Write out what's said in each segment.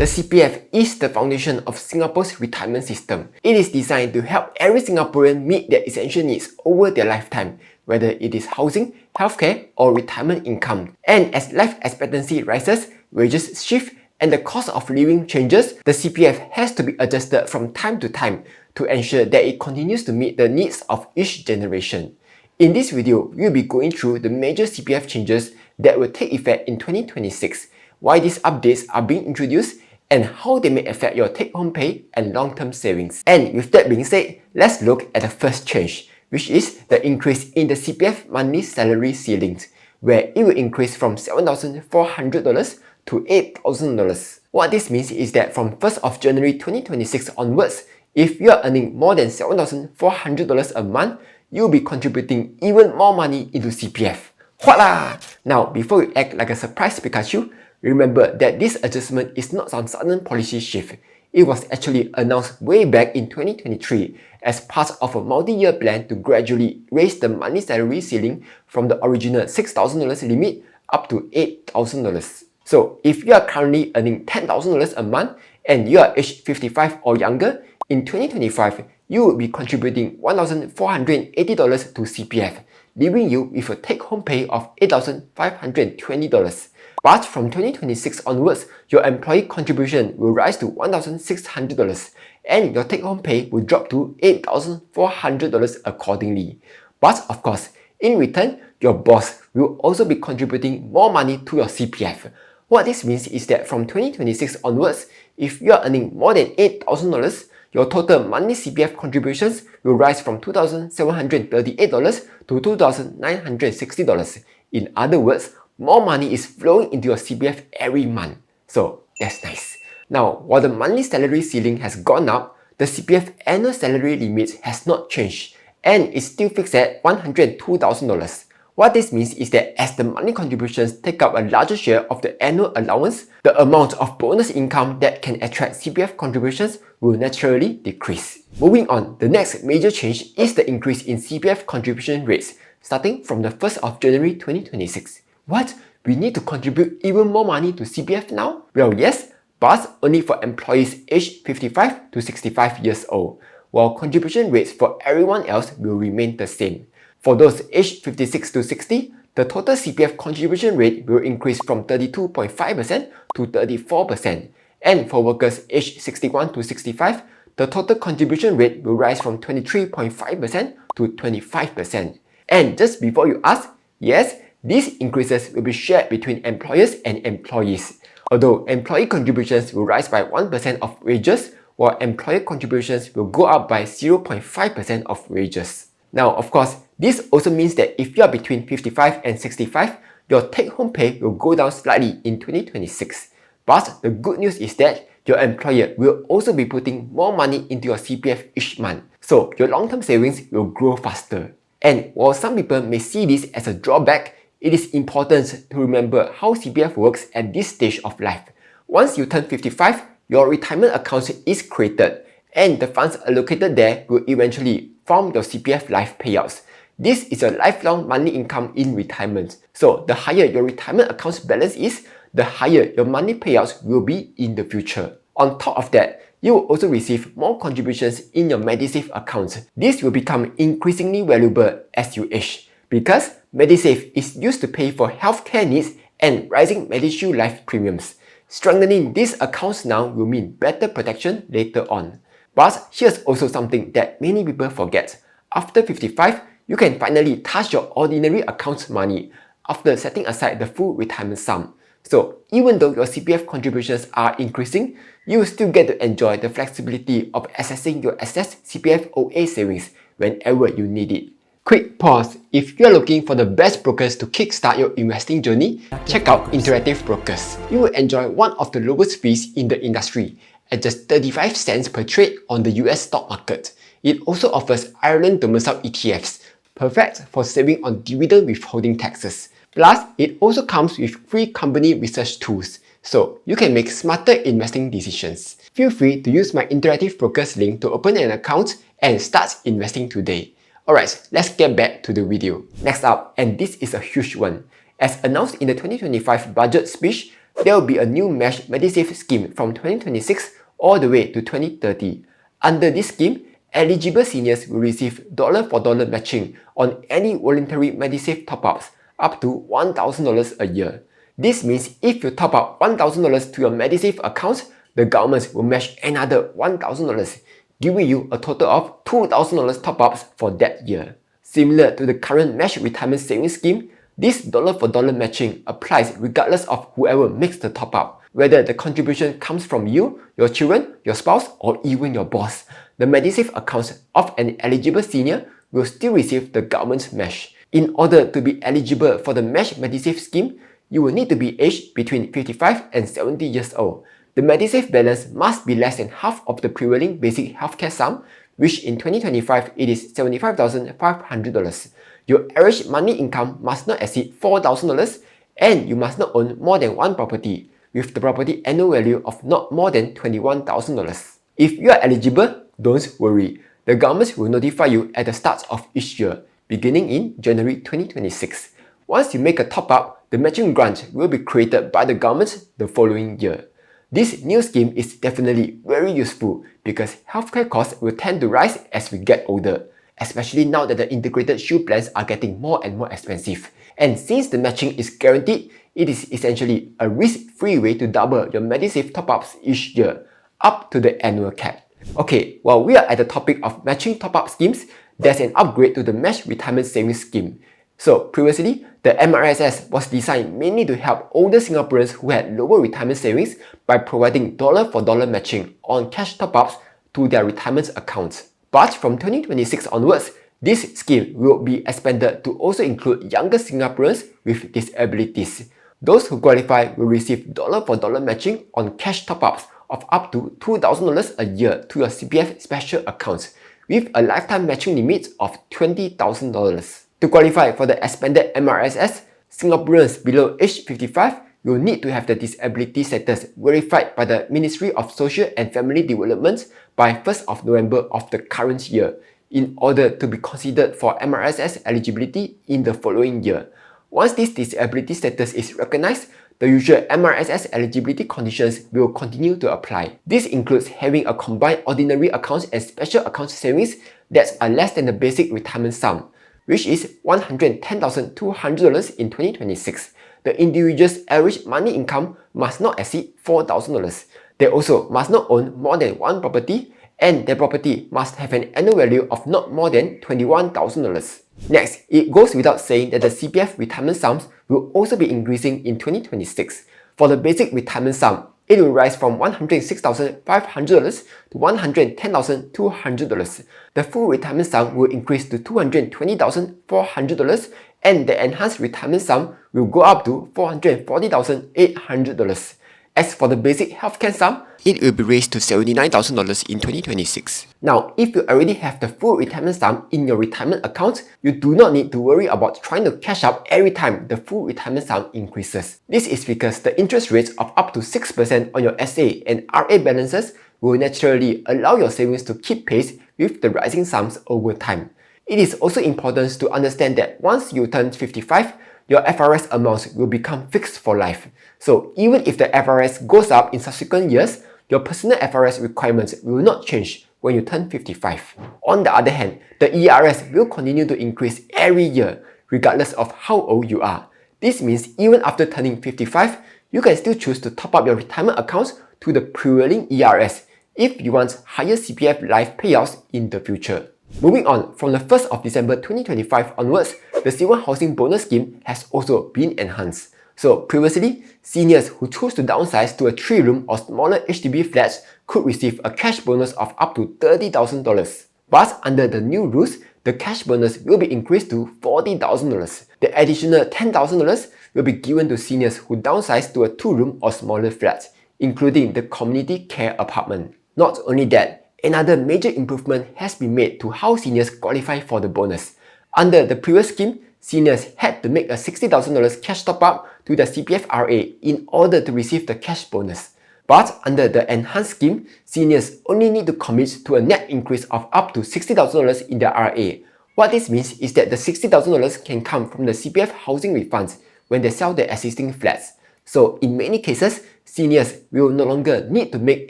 The CPF is the foundation of Singapore's retirement system. It is designed to help every Singaporean meet their essential needs over their lifetime, whether it is housing, healthcare, or retirement income. And as life expectancy rises, wages shift, and the cost of living changes, the CPF has to be adjusted from time to time to ensure that it continues to meet the needs of each generation. In this video, we'll be going through the major CPF changes that will take effect in 2026, why these updates are being introduced, and how they may affect your take-home pay and long-term savings. And with that being said, let's look at the first change, which is the increase in the CPF monthly salary ceilings, where it will increase from $7,400 to $8,000. What this means is that from 1st of January 2026 onwards, if you are earning more than $7,400 a month, you'll be contributing even more money into CPF. Voila! Now, before you act like a surprised Pikachu, remember that this adjustment is not some sudden policy shift. It was actually announced way back in 2023 as part of a multi-year plan to gradually raise the monthly salary ceiling from the original $6,000 limit up to $8,000. So, if you are currently earning $10,000 a month and you are aged 55 or younger, in 2025, you will be contributing $1,480 to CPF, leaving you with a take-home pay of $8,520. But from 2026 onwards, your employee contribution will rise to $1,600 and your take-home pay will drop to $8,400 accordingly. But of course, in return, your boss will also be contributing more money to your CPF. What this means is that from 2026 onwards, if you are earning more than $8,000, your total monthly CPF contributions will rise from $2,738 to $2,960. In other words, more money is flowing into your CPF every month. So that's nice. Now, while the monthly salary ceiling has gone up, the CPF annual salary limit has not changed and is still fixed at $102,000. What this means is that as the monthly contributions take up a larger share of the annual allowance, the amount of bonus income that can attract CPF contributions will naturally decrease. Moving on, the next major change is the increase in CPF contribution rates starting from the 1st of January 2026. What? We need to contribute even more money to CPF now? Well, yes, but only for employees aged 55 to 65 years old, while contribution rates for everyone else will remain the same. For those aged 56 to 60, the total CPF contribution rate will increase from 32.5% to 34%. And for workers aged 61 to 65, the total contribution rate will rise from 23.5% to 25%. And just before you ask, yes, these increases will be shared between employers and employees. Although employee contributions will rise by 1% of wages, while employer contributions will go up by 0.5% of wages. Now, of course, this also means that if you are between 55 and 65, your take-home pay will go down slightly in 2026. But the good news is that your employer will also be putting more money into your CPF each month, so your long-term savings will grow faster. And while some people may see this as a drawback, it is important to remember how CPF works at this stage of life. Once you turn 55, your retirement account is created, and the funds allocated there will eventually form your CPF life payouts. This is a lifelong monthly income in retirement. So the higher your retirement account's balance is, the higher your monthly payouts will be in the future. On top of that, you will also receive more contributions in your MediSave account. This will become increasingly valuable as you age, because MediSave is used to pay for healthcare needs and rising MediShield Life premiums. Strengthening these accounts now will mean better protection later on. But here's also something that many people forget. After 55, you can finally touch your ordinary account money after setting aside the full retirement sum. So even though your CPF contributions are increasing, you will still get to enjoy the flexibility of accessing your excess CPF OA savings whenever you need it. Quick pause. If you are looking for the best brokers to kickstart your investing journey, check out Interactive Brokers. You will enjoy one of the lowest fees in the industry at just 35 cents per trade on the US stock market. It also offers Ireland domiciled ETFs, perfect for saving on dividend withholding taxes. Plus, it also comes with free company research tools, so you can make smarter investing decisions. Feel free to use my Interactive Brokers link to open an account and start investing today. Alright, let's get back to the video. Next up, and this is a huge one. As announced in the 2025 budget speech, there will be a new mesh MediSave scheme from 2026 all the way to 2030. Under this scheme, eligible seniors will receive dollar-for-dollar matching on any voluntary MediSave top-ups up to $1,000 a year. This means if you top up $1,000 to your MediSave account, the government will match another $1,000, giving you a total of $2,000 top-ups for that year. Similar to the current mesh retirement savings scheme, this dollar-for-dollar matching applies regardless of whoever makes the top-up, whether the contribution comes from you, your children, your spouse, or even your boss. The MediSave accounts of an eligible senior will still receive the government's match. In order to be eligible for the mesh MediSave scheme, you will need to be aged between 55 and 70 years old. The MediSave balance must be less than half of the prevailing basic healthcare sum, which in 2025 it is $75,500. Your average monthly income must not exceed $4,000 and you must not own more than one property, with the property annual value of not more than $21,000. If you are eligible, don't worry. The government will notify you at the start of each year, beginning in January 2026. Once you make a top-up, the matching grant will be created by the government the following year. This new scheme is definitely very useful because healthcare costs will tend to rise as we get older, especially now that the integrated shield plans are getting more and more expensive. And since the matching is guaranteed, it is essentially a risk-free way to double your MediSave top-ups each year, up to the annual cap. Okay, while we are at the topic of matching top-up schemes, there's an upgrade to the mesh retirement savings scheme. So previously, the MRSS was designed mainly to help older Singaporeans who had lower retirement savings by providing dollar-for-dollar matching on cash top-ups to their retirement accounts. But from 2026 onwards, this scheme will be expanded to also include younger Singaporeans with disabilities. Those who qualify will receive dollar-for-dollar matching on cash top-ups of up to $2,000 a year to your CPF special accounts, with a lifetime matching limit of $20,000. To qualify for the expanded MRSS, Singaporeans below age 55 will need to have the disability status verified by the Ministry of Social and Family Development by 1st of November of the current year in order to be considered for MRSS eligibility in the following year. Once this disability status is recognized, the usual MRSS eligibility conditions will continue to apply. This includes having a combined ordinary accounts and special accounts savings that are less than the basic retirement sum, which is $110,200 in 2026. The individual's average monthly income must not exceed $4,000. They also must not own more than one property, and their property must have an annual value of not more than $21,000. Next, it goes without saying that the CPF retirement sums will also be increasing in 2026. For the basic retirement sum, it will rise from $106,500 to $110,200. The full retirement sum will increase to $220,400 and the enhanced retirement sum will go up to $440,800. As for the basic healthcare sum, it will be raised to $79,000 in 2026. Now, if you already have the full retirement sum in your retirement account, you do not need to worry about trying to cash out every time the full retirement sum increases. This is because the interest rates of up to 6% on your SA and RA balances will naturally allow your savings to keep pace with the rising sums over time. It is also important to understand that once you turn 55, your FRS amounts will become fixed for life. So even if the FRS goes up in subsequent years, your personal FRS requirements will not change when you turn 55. On the other hand, the ERS will continue to increase every year, regardless of how old you are. This means even after turning 55, you can still choose to top up your retirement accounts to the prevailing ERS if you want higher CPF life payouts in the future. Moving on, from the 1st of December 2025 onwards, the Silver Housing Bonus Scheme has also been enhanced. So previously, seniors who choose to downsize to a 3-room or smaller HDB flats could receive a cash bonus of up to $30,000. But under the new rules, the cash bonus will be increased to $40,000. The additional $10,000 will be given to seniors who downsize to a 2-room or smaller flat, including the community care apartment. Not only that, another major improvement has been made to how seniors qualify for the bonus. Under the previous scheme, seniors had to make a $60,000 cash top-up to the CPF RA in order to receive the cash bonus. But under the enhanced scheme, seniors only need to commit to a net increase of up to $60,000 in their RA. What this means is that the $60,000 can come from the CPF housing refunds when they sell their existing flats. So in many cases, seniors will no longer need to make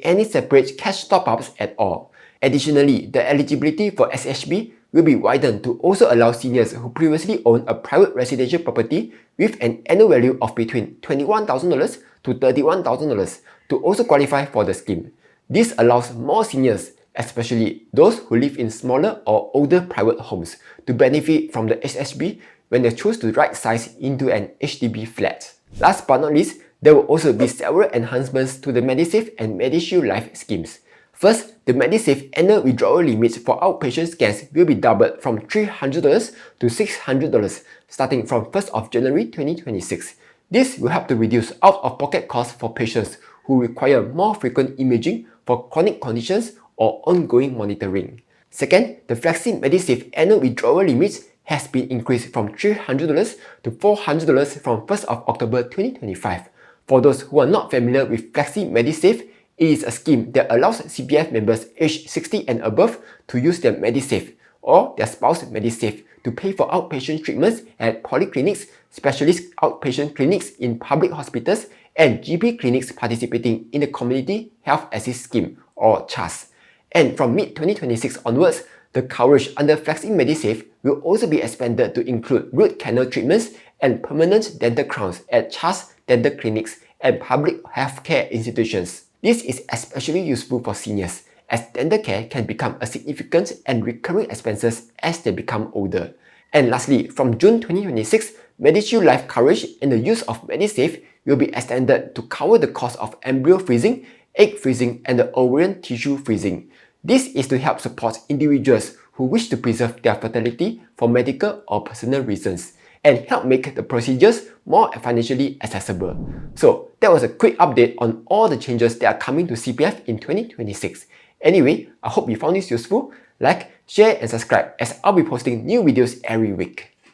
any separate cash top-ups at all. Additionally, the eligibility for SHB will be widened to also allow seniors who previously owned a private residential property with an annual value of between $21,000 to $31,000 to also qualify for the scheme. This allows more seniors, especially those who live in smaller or older private homes, to benefit from the SHB when they choose to right-size into an HDB flat. Last but not least, there will also be several enhancements to the MediSave and MediShield Life schemes. First, the MediSave annual withdrawal limits for outpatient scans will be doubled from $300 to $600 starting from 1st of January 2026. This will help to reduce out-of-pocket costs for patients who require more frequent imaging for chronic conditions or ongoing monitoring. Second, the Flexi MediSave annual withdrawal limits has been increased from $300 to $400 from 1st of October 2025. For those who are not familiar with Flexi MediSave, it is a scheme that allows CPF members aged 60 and above to use their MediSave or their spouse MediSave to pay for outpatient treatments at polyclinics, specialist outpatient clinics in public hospitals, and GP clinics participating in the Community Health Assist Scheme or CHAS. And from mid-2026 onwards, the coverage under Flexi MediSave will also be expanded to include root canal treatments and permanent dental crowns at CHAS dental clinics and public healthcare institutions. This is especially useful for seniors, as dental care can become a significant and recurring expenses as they become older. And lastly, from June 2026, MediShield Life coverage and the use of MediSave will be extended to cover the cost of embryo freezing, egg freezing, and the ovarian tissue freezing. This is to help support individuals who wish to preserve their fertility for medical or personal reasons and help make the procedures more financially accessible. So that was a quick update on all the changes that are coming to CPF in 2026. Anyway, I hope you found this useful. Like, share and subscribe as I'll be posting new videos every week.